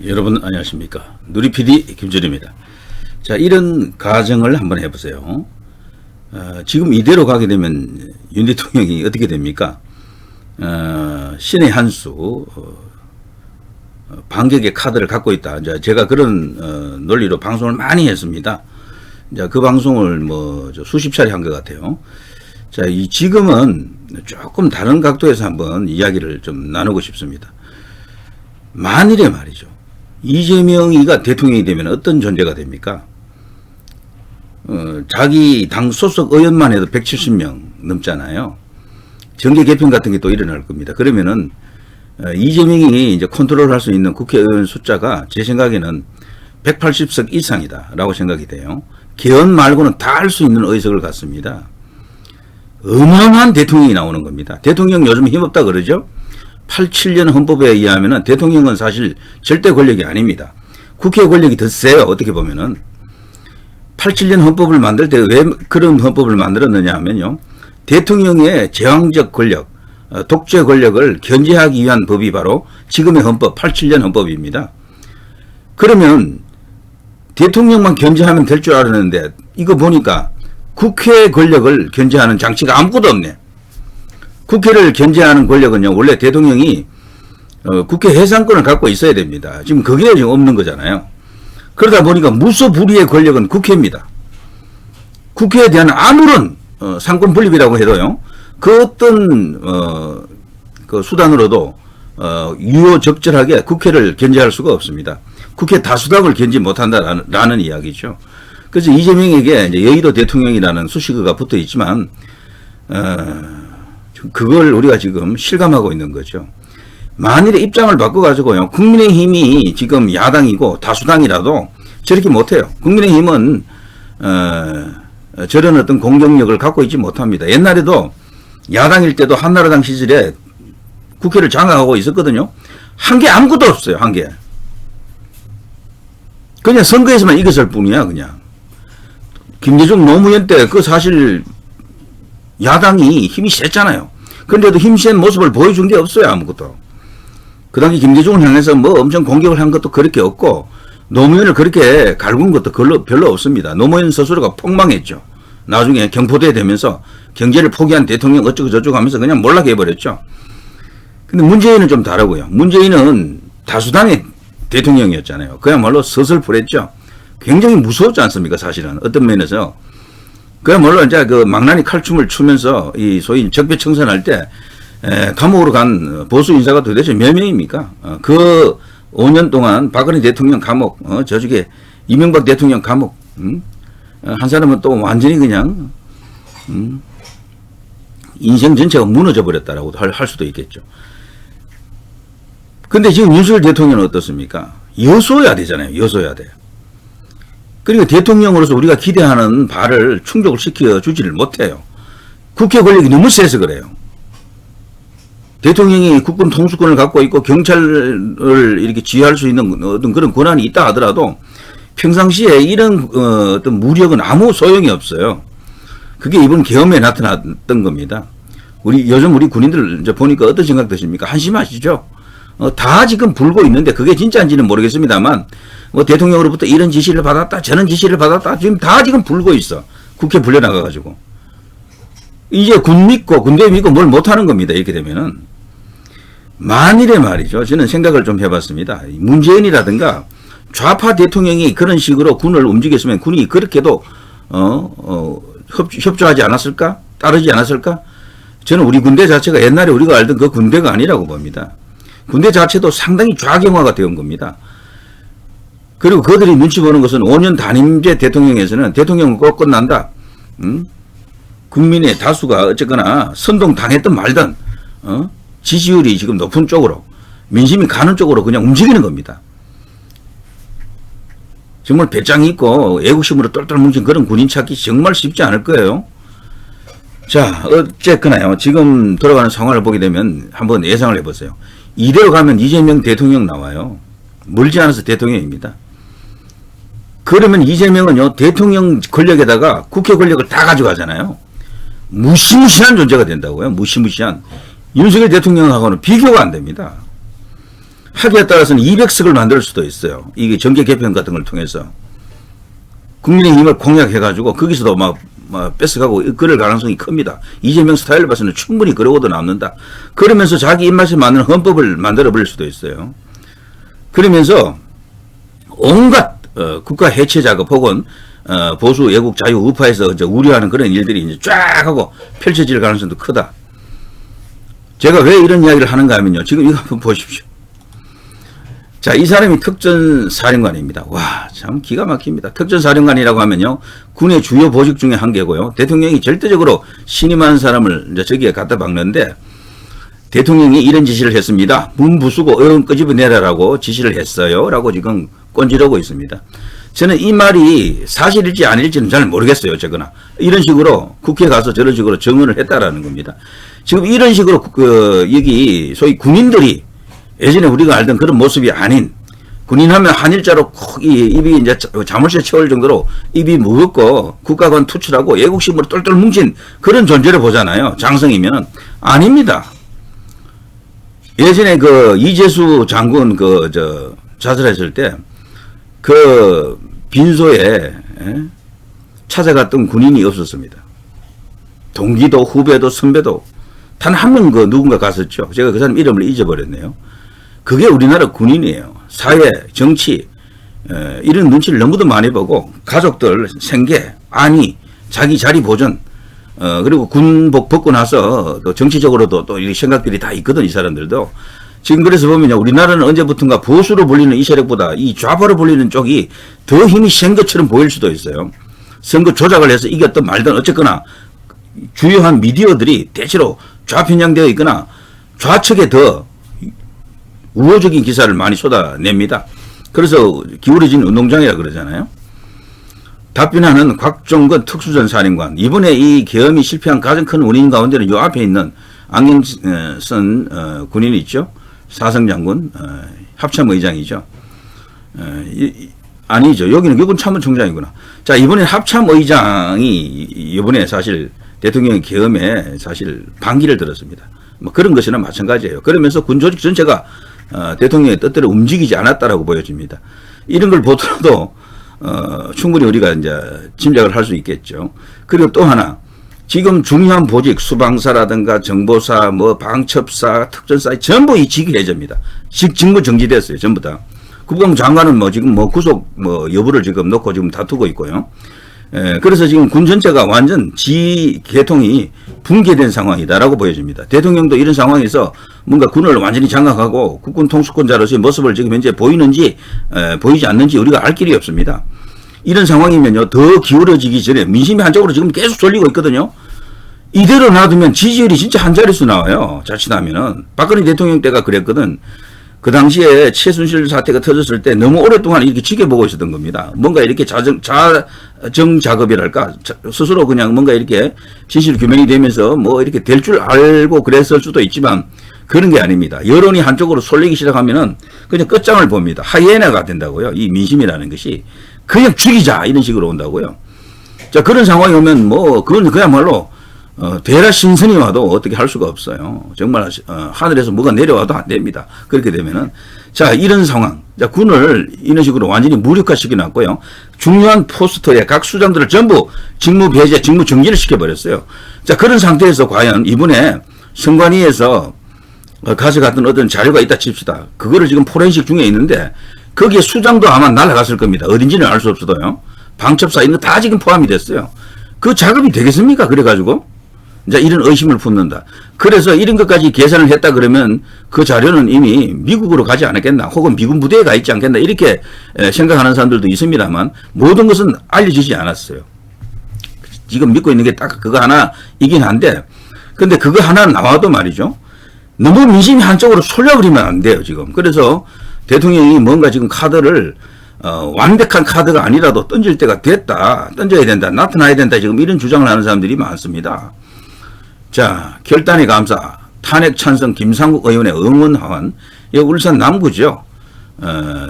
여러분 안녕하십니까. 누리PD 김철입니다. 자, 이런 가정을 한번 해보세요. 지금 이대로 가게 되면 윤 대통령이 어떻게 됩니까? 신의 한 수, 반격의 카드를 갖고 있다. 제가 그런 논리로 방송을 많이 했습니다. 그 방송을 수십 차례 한 것 같아요. 자, 지금은 조금 다른 각도에서 한번 이야기를 좀 나누고 싶습니다. 만일에 말이죠. 이재명이가 대통령이 되면 어떤 존재가 됩니까? 자기 당 소속 의원만 해도 170명 넘잖아요. 정계 개편 같은 게 또 일어날 겁니다. 그러면은 이재명이 이제 컨트롤할 수 있는 국회의원 숫자가 제 생각에는 180석 이상이다라고 생각이 돼요. 개헌 말고는 다 할 수 있는 의석을 갖습니다. 어마어마한 대통령이 나오는 겁니다. 대통령 요즘 힘없다 그러죠? 87년 헌법에 의하면은 대통령은 사실 절대 권력이 아닙니다. 국회 권력이 더 세요. 어떻게 보면은 87년 헌법을 만들 때 왜 그런 헌법을 만들었느냐 하면요. 대통령의 제왕적 권력, 독재 권력을 견제하기 위한 법이 바로 지금의 헌법 87년 헌법입니다. 그러면 대통령만 견제하면 될 줄 알았는데 이거 보니까 국회 권력을 견제하는 장치가 아무것도 없네. 국회를 견제하는 권력은요, 원래 대통령이 국회 해산권을 갖고 있어야 됩니다. 지금 그게 지금 없는 거잖아요. 그러다 보니까 무소불위의 권력은 국회입니다. 국회에 대한 아무런 상권 분립이라고 해도요, 그 어떤 그 수단으로도 유효적절하게 국회를 견제할 수가 없습니다. 국회 다수당을 견제 못한다라는 이야기죠. 그래서 이재명에게 이제 여의도 대통령이라는 수식어가 붙어 있지만 그걸 우리가 지금 실감하고 있는 거죠. 만일에 입장을 바꿔가지고요, 국민의힘이 지금 야당이고 다수당이라도 저렇게 못해요. 국민의힘은 저런 어떤 공격력을 갖고 있지 못합니다. 옛날에도 야당일 때도 한나라당 시절에 국회를 장악하고 있었거든요. 한 게 아무것도 없어요. 한 게. 그냥 선거에서만 이겼을 뿐이야. 그냥. 김대중 노무현 때 그 사실 야당이 힘이 셌잖아요. 그런데도 힘센 모습을 보여준 게 없어요. 아무것도. 그 당시 김대중을 향해서 엄청 공격을 한 것도 그렇게 없고 노무현을 그렇게 갈군 것도 별로 없습니다. 노무현 스스로가 폭망했죠. 나중에 경포대 되면서 경제를 포기한 대통령 어쩌고 저쩌고 하면서 그냥 몰락해 버렸죠. 근데 문재인은 좀 다르고요. 문재인은 다수당의 대통령이었잖아요. 그야말로 서슬프랬죠. 굉장히 무서웠지 않습니까? 사실은 어떤 면에서 그야말로 이제 그 망나니 칼춤을 추면서 이 소위 적폐청산할 때 감옥으로 간 보수 인사가 도대체 몇 명입니까? 그 5년 동안 박근혜 대통령 감옥, 저쪽에 이명박 대통령 감옥, 한 사람은 또 완전히 그냥 인생 전체가 무너져 버렸다라고 할 수도 있겠죠. 근데 지금 윤석열 대통령은 어떻습니까? 여소야 되잖아요. 여소야 돼요. 그리고 대통령으로서 우리가 기대하는 바를 충족을 시켜주지를 못해요. 국회 권력이 너무 세서 그래요. 대통령이 국군 통수권을 갖고 있고 경찰을 이렇게 지휘할 수 있는 어떤 그런 권한이 있다 하더라도 평상시에 이런 어떤 무력은 아무 소용이 없어요. 그게 이번 계엄에 나타났던 겁니다. 요즘 우리 군인들 이제 보니까 어떤 생각 드십니까? 한심하시죠? 다 지금 불고 있는데 그게 진짜인지는 모르겠습니다만 대통령으로부터 이런 지시를 받았다 저런 지시를 받았다 지금 불고 있어. 국회 불려나가가지고 이제 군 믿고 군대 믿고 뭘 못하는 겁니다. 이렇게 되면은 만일에 말이죠. 저는 생각을 좀 해봤습니다. 문재인이라든가 좌파 대통령이 그런 식으로 군을 움직였으면 군이 그렇게도 협조하지 않았을까? 따르지 않았을까? 저는 우리 군대 자체가 옛날에 우리가 알던 그 군대가 아니라고 봅니다. 군대 자체도 상당히 좌경화가 되어 온 겁니다. 그리고 그들이 눈치 보는 것은 5년 단임제 대통령에서는 대통령은 꼭 끝난다. 국민의 다수가 어쨌거나 선동당했든 말든 지지율이 지금 높은 쪽으로 민심이 가는 쪽으로 그냥 움직이는 겁니다. 정말 배짱이 있고 애국심으로 똘똘 뭉친 그런 군인 찾기 정말 쉽지 않을 거예요. 자, 어쨌거나요. 지금 돌아가는 상황을 보게 되면 한번 예상을 해보세요. 이대로 가면 이재명 대통령 나와요. 멀지 않아서 대통령입니다. 그러면 이재명은요, 대통령 권력에다가 국회 권력을 다 가져가잖아요. 무시무시한 존재가 된다고요. 무시무시한. 윤석열 대통령하고는 비교가 안 됩니다. 하기에 따라서는 200석을 만들 수도 있어요. 이게 정계 개편 같은 걸 통해서. 국민의힘을 공략해가지고 거기서도 막 뺏어가고 그럴 가능성이 큽니다. 이재명 스타일을 봐서는 충분히 그러고도 남는다. 그러면서 자기 입맛에 맞는 헌법을 만들어버릴 수도 있어요. 그러면서 온갖 국가 해체 작업 혹은 보수 외국 자유 우파에서 이제 우려하는 그런 일들이 이제 쫙 하고 펼쳐질 가능성도 크다. 제가 왜 이런 이야기를 하는가 하면요. 지금 이거 한번 보십시오. 자, 이 사람이 특전사령관입니다. 와, 참 기가 막힙니다. 특전사령관이라고 하면요. 군의 주요 보직 중에 한 개고요. 대통령이 절대적으로 신임한 사람을 이제 저기에 갖다 박는데 대통령이 이런 지시를 했습니다. 문 부수고 의원 끄집어내라라고 지시를 했어요. 라고 지금 꼰지르고 있습니다. 저는 이 말이 사실일지 아닐지는 잘 모르겠어요. 어쨌거나. 이런 식으로 국회에 가서 저런 식으로 증언을 했다라는 겁니다. 지금 이런 식으로 여기 소위 군인들이 예전에 우리가 알던 그런 모습이 아닌 군인하면 한일자로 콕 입이 이제 자물쇠 채울 정도로 입이 무겁고 국가관 투출하고 애국심으로 똘똘 뭉친 그런 존재를 보잖아요. 장성이면 아닙니다. 예전에 그 이재수 장군 자살했을 때 그 빈소에 찾아갔던 군인이 없었습니다. 동기도 후배도 선배도 단 한 명 누군가 갔었죠. 제가 그 사람 이름을 잊어버렸네요. 그게 우리나라 군인이에요. 사회, 정치 이런 눈치를 너무도 많이 보고 가족들 생계, 안위, 자기 자리 보전 그리고 군복 벗고 나서 또 정치적으로도 또 이 생각들이 다 있거든. 이 사람들도. 지금 그래서 보면요. 우리나라는 언제부턴가 보수로 불리는 이 세력보다 이 좌파로 불리는 쪽이 더 힘이 센 것처럼 보일 수도 있어요. 선거 조작을 해서 이겼든 말든 어쨌거나 주요한 미디어들이 대체로 좌편향되어 있거나 좌측에 더 우호적인 기사를 많이 쏟아냅니다. 그래서 기울어진 운동장이라 그러잖아요. 답변하는 곽종건 특수전사령관. 이번에 이 계엄이 실패한 가장 큰 원인 가운데는 요 앞에 있는 안경 쓴 군인이 있죠. 사성장군 합참의장이죠. 아니죠. 여기는 참모총장이구나. 자, 이번에 합참의장이 이번에 사실 대통령의 계엄에 사실 반기를 들었습니다. 뭐 그런 것이나 마찬가지예요. 그러면서 군 조직 전체가 대통령의 뜻대로 움직이지 않았다라고 보여집니다. 이런 걸 보더라도 충분히 우리가 이제 짐작을 할 수 있겠죠. 그리고 또 하나 지금 중요한 보직 수방사라든가 정보사 뭐 방첩사 특전사 전부 이 직위 해제입니다. 직무 정지됐어요. 전부 다. 국방장관은 뭐 지금 뭐 구속 뭐 여부를 지금 놓고 지금 다투고 있고요. 그래서 지금 군 전체가 완전 지계통이 붕괴된 상황이다라고 보여집니다. 대통령도 이런 상황에서 뭔가 군을 완전히 장악하고 국군 통수권자로서의 모습을 지금 현재 보이는지 보이지 않는지 우리가 알 길이 없습니다. 이런 상황이면요, 더 기울어지기 전에 민심이 한쪽으로 지금 계속 쏠리고 있거든요. 이대로 놔두면 지지율이 진짜 한 자릿수 나와요. 자칫하면은. 박근혜 대통령 때가 그랬거든. 그 당시에 최순실 사태가 터졌을 때 너무 오랫동안 이렇게 지켜보고 있었던 겁니다. 뭔가 이렇게 자정 작업이랄까? 스스로 그냥 뭔가 이렇게 진실 규명이 되면서 뭐 이렇게 될 줄 알고 그랬을 수도 있지만 그런 게 아닙니다. 여론이 한쪽으로 쏠리기 시작하면은 그냥 끝장을 봅니다. 하이에나가 된다고요. 이 민심이라는 것이. 그냥 죽이자 이런 식으로 온다고요. 자, 그런 상황이 오면 뭐 그건 그야말로 대라 신선이 와도 어떻게 할 수가 없어요. 정말 하늘에서 뭐가 내려와도 안 됩니다. 그렇게 되면은 자, 이런 상황. 자, 군을 이런 식으로 완전히 무력화시켜 놨고요. 중요한 포스터에 각 수장들을 전부 직무 배제, 직무 정지를 시켜버렸어요. 자, 그런 상태에서 과연 이번에 선관위에서 가져갔던 어떤 자료가 있다 칩시다. 그거를 지금 포렌식 중에 있는데 거기에 수장도 아마 날아갔을 겁니다. 어딘지는 알 수 없어도요. 방첩사 이런 거 다 지금 포함이 됐어요. 그 작업이 되겠습니까? 그래가지고 이제 이런 의심을 품는다. 그래서 이런 것까지 계산을 했다 그러면 그 자료는 이미 미국으로 가지 않았겠나 혹은 미군 부대에 가 있지 않겠나 이렇게 생각하는 사람들도 있습니다만 모든 것은 알려지지 않았어요. 지금 믿고 있는 게 딱 그거 하나이긴 한데 근데 그거 하나 나와도 말이죠. 너무 민심이 한쪽으로 쏠려버리면 안 돼요. 지금. 그래서 대통령이 뭔가 지금 카드를 완벽한 카드가 아니라도 던질 때가 됐다. 던져야 된다. 나타나야 된다. 지금 이런 주장을 하는 사람들이 많습니다. 자, 결단의 감사, 탄핵 찬성 김상국 의원의 응원 하원, 이 울산 남구죠.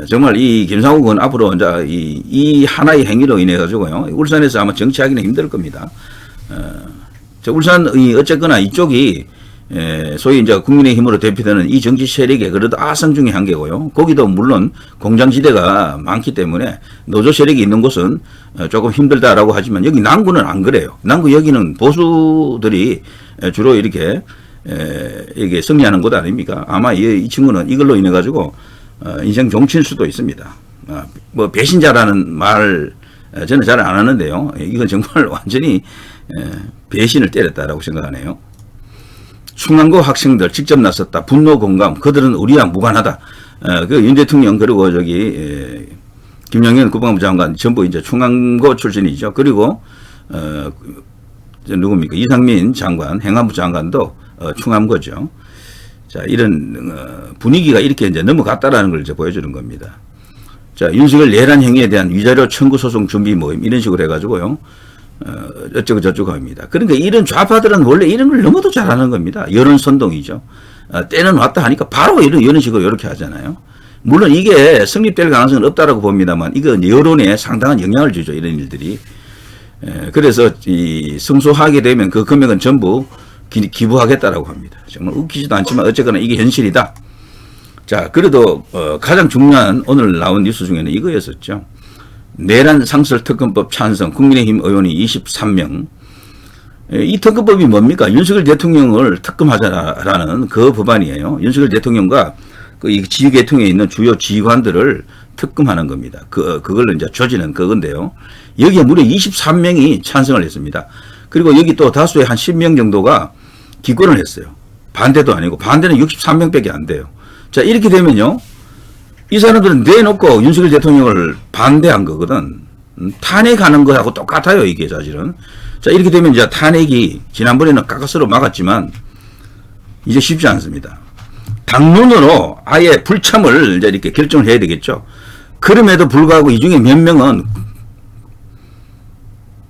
정말 이 김상국 의원 앞으로 이제 이 하나의 행위로 인해 가지고요. 울산에서 아마 정치하기는 힘들 겁니다. 울산이 어쨌거나 이쪽이 소위 이제 국민의힘으로 대표되는 이 정치 세력의 그래도 아성 중의 한 개고요. 거기도 물론 공장지대가 많기 때문에 노조 세력이 있는 곳은 조금 힘들다라고 하지만 여기 남구는 안 그래요. 남구 여기는 보수들이 주로 이렇게 이게 승리하는 곳 아닙니까? 아마 이 친구는 이걸로 인해 가지고 인생 종칠 수도 있습니다. 뭐 배신자라는 말 저는 잘 안 하는데요. 이건 정말 완전히 배신을 때렸다라고 생각하네요. 충남고 학생들 직접 나섰다. 분노 공감. 그들은 우리와 무관하다. 그 윤 대통령 그리고 김영현 국방부 장관 전부 이제 충남고 출신이죠. 그리고 누굽니까? 이상민 장관, 행안부 장관도 충암고죠. 자, 이런 분위기가 이렇게 이제 넘어갔다라는 걸 이제 보여주는 겁니다. 자, 윤석열 내란 행위에 대한 위자료 청구 소송 준비 모임 이런 식으로 해가지고요. 어쩌고 저쩌고 합니다. 그러니까 이런 좌파들은 원래 이런 걸 너무도 잘하는 겁니다. 여론 선동이죠. 때는 왔다 하니까 바로 이런 식으로 이렇게 하잖아요. 물론 이게 성립될 가능성은 없다라고 봅니다만 이거 여론에 상당한 영향을 주죠. 이런 일들이. 그래서 이 승소하게 되면 그 금액은 전부 기부하겠다라고 합니다. 정말 웃기지도 않지만 어쨌거나 이게 현실이다. 자, 그래도 가장 중요한 오늘 나온 뉴스 중에는 이거였었죠. 내란 상설 특검법 찬성 국민의힘 의원이 23명. 이 특검법이 뭡니까? 윤석열 대통령을 특검하자라는 그 법안이에요. 윤석열 대통령과 그 지휘계통에 있는 주요 지휘관들을 특검하는 겁니다. 그걸 이제 조지는 그건데요. 여기에 무려 23명이 찬성을 했습니다. 그리고 여기 또 다수의 한 10명 정도가 기권을 했어요. 반대도 아니고 반대는 63명밖에 안 돼요. 자, 이렇게 되면요. 이 사람들은 내놓고 윤석열 대통령을 반대한 거거든. 탄핵하는 거하고 똑같아요, 이게 사실은. 자, 이렇게 되면 이제 탄핵이 지난번에는 가까스로 막았지만 이제 쉽지 않습니다. 당론으로 아예 불참을 이제 이렇게 결정을 해야 되겠죠. 그럼에도 불구하고 이 중에 몇 명은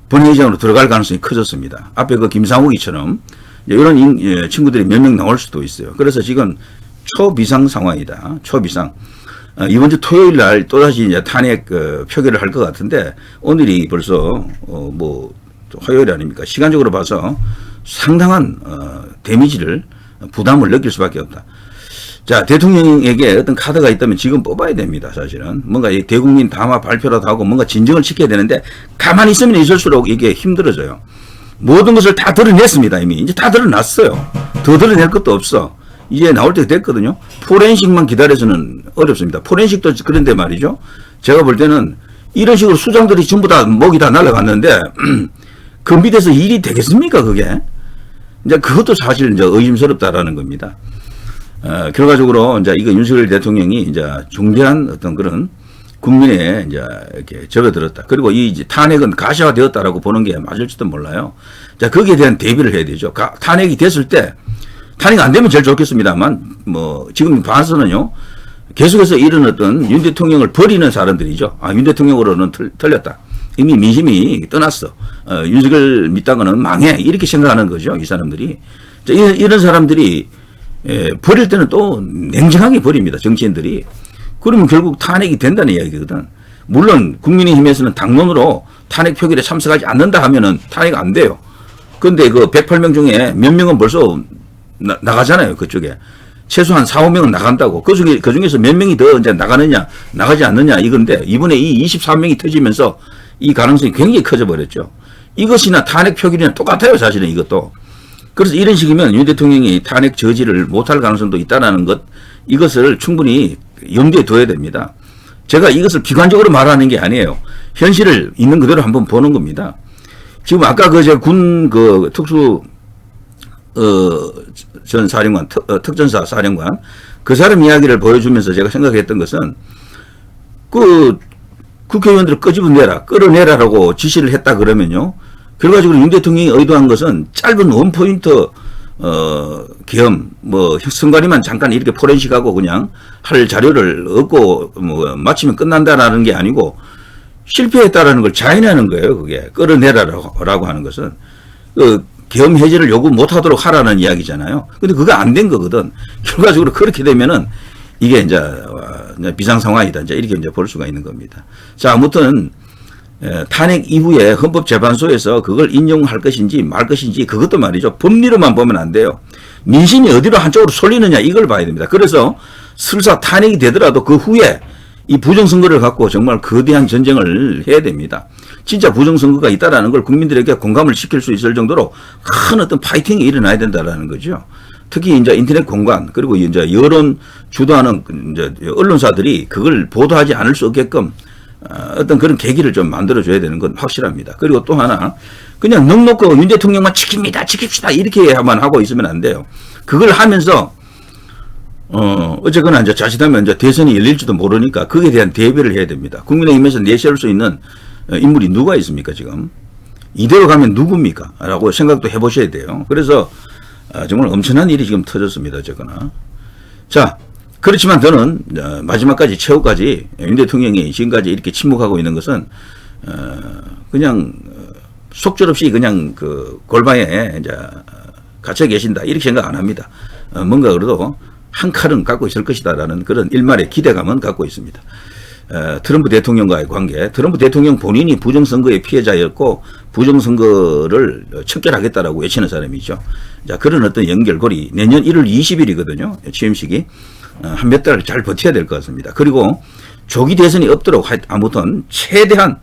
본회의장으로 들어갈 가능성이 커졌습니다. 앞에 그 김상욱이처럼 이런 친구들이 몇 명 나올 수도 있어요. 그래서 지금 초비상 상황이다. 초비상. 이번 주 토요일 날 또다시 이제 탄핵 표결을 할 것 같은데 오늘이 벌써 뭐 화요일 아닙니까? 시간적으로 봐서 상당한 데미지를 부담을 느낄 수밖에 없다. 자, 대통령에게 어떤 카드가 있다면 지금 뽑아야 됩니다. 사실은 뭔가 이 대국민 담화 발표라도 하고 뭔가 진정을 시켜야 되는데 가만히 있으면 있을수록 이게 힘들어져요. 모든 것을 다 드러냈습니다. 이미 이제 다 드러났어요. 더 드러낼 것도 없어. 이제 나올 때 됐거든요. 포렌식만 기다려서는 어렵습니다. 포렌식도 그런데 말이죠. 제가 볼 때는 이런 식으로 수장들이 전부 다 목이 다 날아갔는데 그 밑에서 일이 되겠습니까, 그게? 이제 그것도 사실 이제 의심스럽다라는 겁니다. 결과적으로 이제 이거 윤석열 대통령이 이제 중대한 어떤 그런 국민의 이제 이렇게 접어들었다. 그리고 이 탄핵은 가시화되었다라고 보는 게 맞을지도 몰라요. 자, 거기에 대한 대비를 해야 되죠. 탄핵이 됐을 때 탄핵 안 되면 제일 좋겠습니다만, 뭐, 지금 봐서는요, 계속해서 이런 어떤 윤 대통령을 버리는 사람들이죠. 윤 대통령으로는 틀렸다. 이미 민심이 떠났어. 윤석열 믿다가는 망해. 이렇게 생각하는 거죠. 이 사람들이. 자, 이런 사람들이, 버릴 때는 또 냉정하게 버립니다. 정치인들이. 그러면 결국 탄핵이 된다는 이야기거든. 물론, 국민의힘에서는 당론으로 탄핵 표결에 참석하지 않는다 하면은 탄핵 안 돼요. 근데 그 108명 중에 몇 명은 벌써 나가잖아요, 그쪽에. 최소한 4, 5명은 나간다고. 그 중에서 몇 명이 더 이제 나가느냐, 나가지 않느냐, 이건데, 이번에 이 23명이 터지면서 이 가능성이 굉장히 커져버렸죠. 이것이나 탄핵 표결이나 똑같아요, 사실은 이것도. 그래서 이런 식이면 윤 대통령이 탄핵 저지를 못할 가능성도 있다는 것, 이것을 충분히 염두에 둬야 됩니다. 제가 이것을 비관적으로 말하는 게 아니에요. 현실을 있는 그대로 한번 보는 겁니다. 지금 아까 군 특수, 전 사령관, 특전사 사령관, 그 사람 이야기를 보여주면서 제가 생각했던 것은, 국회의원들을 끌어내라라고 지시를 했다 그러면요. 결과적으로 윤 대통령이 의도한 것은 짧은 원포인트, 겸, 선관위만 잠깐 이렇게 포렌식하고 그냥 할 자료를 얻고, 마치면 끝난다라는 게 아니고, 실패했다라는 걸 자인하는 거예요, 그게. 끌어내라라고 하는 것은. 계엄 해제를 요구 못하도록 하라는 이야기잖아요. 근데 그거 안 된 거거든. 결과적으로 그렇게 되면은 이게 이제 비상 상황이다. 이제 이렇게 이제 볼 수가 있는 겁니다. 자, 아무튼 탄핵 이후에 헌법재판소에서 그걸 인용할 것인지 말 것인지 그것도 말이죠. 법리로만 보면 안 돼요. 민심이 어디로 한쪽으로 쏠리느냐 이걸 봐야 됩니다. 그래서 설사 탄핵이 되더라도 그 후에 이 부정선거를 갖고 정말 거대한 전쟁을 해야 됩니다. 진짜 부정선거가 있다라는 걸 국민들에게 공감을 시킬 수 있을 정도로 큰 어떤 파이팅이 일어나야 된다라는 거죠. 특히 이제 인터넷 공간 그리고 이제 여론 주도하는 이제 언론사들이 그걸 보도하지 않을 수 없게끔 어떤 그런 계기를 좀 만들어줘야 되는 건 확실합니다. 그리고 또 하나, 그냥 넉넉히 윤 대통령만 지킵시다. 이렇게만 하고 있으면 안 돼요. 그걸 하면서, 어쨌거나 이제 자칫하면 이제 대선이 열릴지도 모르니까 거기에 대한 대비를 해야 됩니다. 국민의힘에서 내세울 수 있는 인물이 누가 있습니까, 지금? 이대로 가면 누굽니까? 라고 생각도 해보셔야 돼요. 그래서, 정말 엄청난 일이 지금 터졌습니다, 어쨌거나. 자, 그렇지만 저는 마지막까지 최후까지 윤 대통령이 지금까지 이렇게 침묵하고 있는 것은 그냥 속절없이 그냥 그 골방에 이제 갇혀 계신다 이렇게 생각 안 합니다. 뭔가 그래도 한 칼은 갖고 있을 것이다라는 그런 일말의 기대감은 갖고 있습니다. 트럼프 대통령과의 관계, 트럼프 대통령 본인이 부정선거의 피해자였고 부정선거를 척결하겠다라고 외치는 사람이죠. 자, 그런 어떤 연결고리, 내년 1월 20일이거든요. 취임식이. 한 몇 달 잘 버텨야 될 것 같습니다. 그리고 조기 대선이 없도록 아무튼 최대한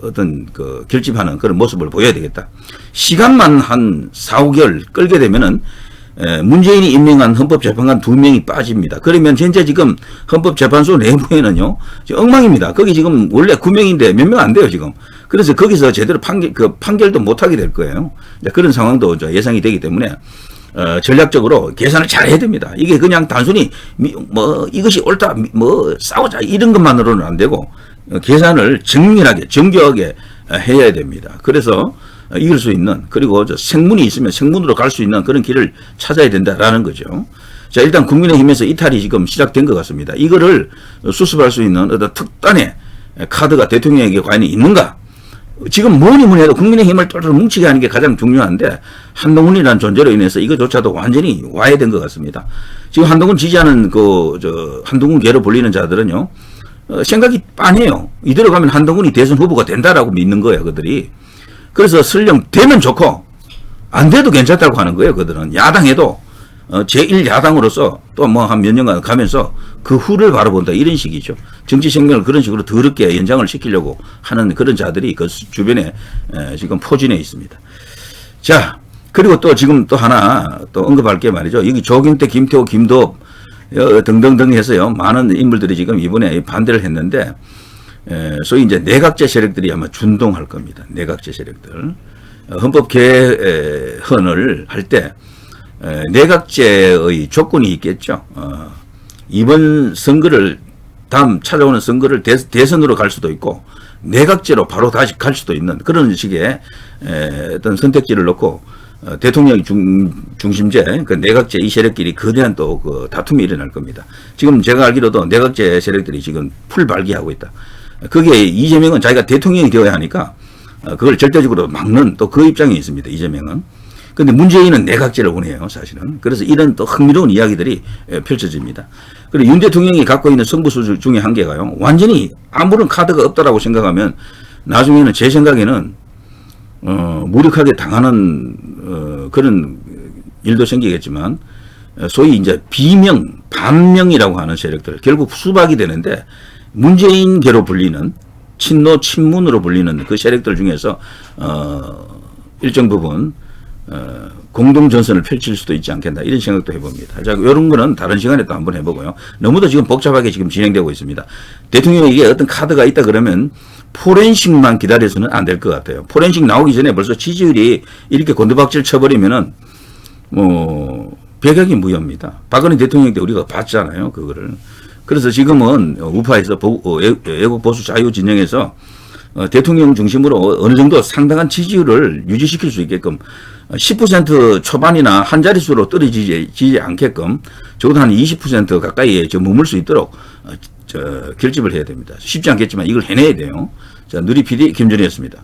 어떤 그 결집하는 그런 모습을 보여야 되겠다. 시간만 한 4, 5개월 끌게 되면은 문재인이 임명한 헌법재판관 2명이 빠집니다. 그러면 현재 지금 헌법재판소 내부에는요, 엉망입니다. 거기 지금 원래 9명인데 몇 명 안 돼요, 지금. 그래서 거기서 제대로 판결도 못하게 될 거예요. 그런 상황도 예상이 되기 때문에 전략적으로 계산을 잘 해야 됩니다. 이게 그냥 단순히 이것이 옳다, 싸우자 이런 것만으로는 안 되고 계산을 정밀하게 정교하게 해야 됩니다. 그래서 이길 수 있는, 그리고 생문이 있으면 생문으로 갈 수 있는 그런 길을 찾아야 된다라는 거죠. 자, 일단 국민의힘에서 이탈이 지금 시작된 것 같습니다. 이거를 수습할 수 있는 어떤 특단의 카드가 대통령에게 과연 있는가? 지금 뭐니 해도 국민의힘을 똘똘 뭉치게 하는 게 가장 중요한데 한동훈이라는 존재로 인해서 이거조차도 완전히 와해된 것 같습니다. 지금 한동훈 지지하는 한동훈계로 불리는 자들은요, 생각이 빤해요. 이대로 가면 한동훈이 대선 후보가 된다라고 믿는 거예요, 그들이. 그래서 설령 되면 좋고 안 돼도 괜찮다고 하는 거예요, 그들은. 야당해도 제1야당으로서 또 한 몇 년간 가면서 그 후를 바라본다 이런 식이죠. 정치 생명을 그런 식으로 더럽게 연장을 시키려고 하는 그런 자들이 그 주변에 지금 포진해 있습니다. 자, 그리고 또 지금 또 하나 또 언급할 게 말이죠. 여기 조경태, 김태호, 김도읍 등등등 해서요, 많은 인물들이 지금 이번에 반대를 했는데 소위 이제 내각제 세력들이 아마 준동할 겁니다. 내각제 세력들. 헌법 개헌을 할 때 내각제의 조건이 있겠죠. 이번 선거를 다음 찾아오는 선거를 대선으로 갈 수도 있고 내각제로 바로 다시 갈 수도 있는 그런 식의 어떤 선택지를 놓고 대통령이 중심제 그 내각제 이 세력끼리 거대한 또 그 다툼이 일어날 겁니다. 지금 제가 알기로도 내각제 세력들이 지금 풀발기하고 있다. 그게 이재명은 자기가 대통령이 되어야 하니까 그걸 절대적으로 막는 또 그 입장에 있습니다. 이재명은. 근데 문재인은 내각제를 원해요, 사실은. 그래서 이런 또 흥미로운 이야기들이 펼쳐집니다. 그리고 윤 대통령이 갖고 있는 승부수 중에 한 개가요, 완전히 아무런 카드가 없다라고 생각하면 나중에는 제 생각에는 무력하게 당하는 그런 일도 생기겠지만 소위 이제 비명, 반명이라고 하는 세력들 결국 수박이 되는데 문재인계로 불리는 친노 친문으로 불리는 그 세력들 중에서 일정 부분 공동 전선을 펼칠 수도 있지 않겠나 이런 생각도 해봅니다. 자, 이런 거는 다른 시간에 또 한번 해보고요. 너무도 지금 복잡하게 지금 진행되고 있습니다. 대통령에게 어떤 카드가 있다 그러면 포렌식만 기다려서는 안 될 것 같아요. 포렌식 나오기 전에 벌써 지지율이 이렇게 곤두박질 쳐버리면은 백약이 무효입니다. 박근혜 대통령 때 우리가 봤잖아요, 그거를. 그래서 지금은 우파에서 애국 보수 자유 진영에서 대통령 중심으로 어느 정도 상당한 지지율을 유지시킬 수 있게끔 10% 초반이나 한 자릿수로 떨어지지 않게끔 적어도 한 20% 가까이에 머물 수 있도록 결집을 해야 됩니다. 쉽지 않겠지만 이걸 해내야 돼요. 자, 누리 PD 김준희였습니다.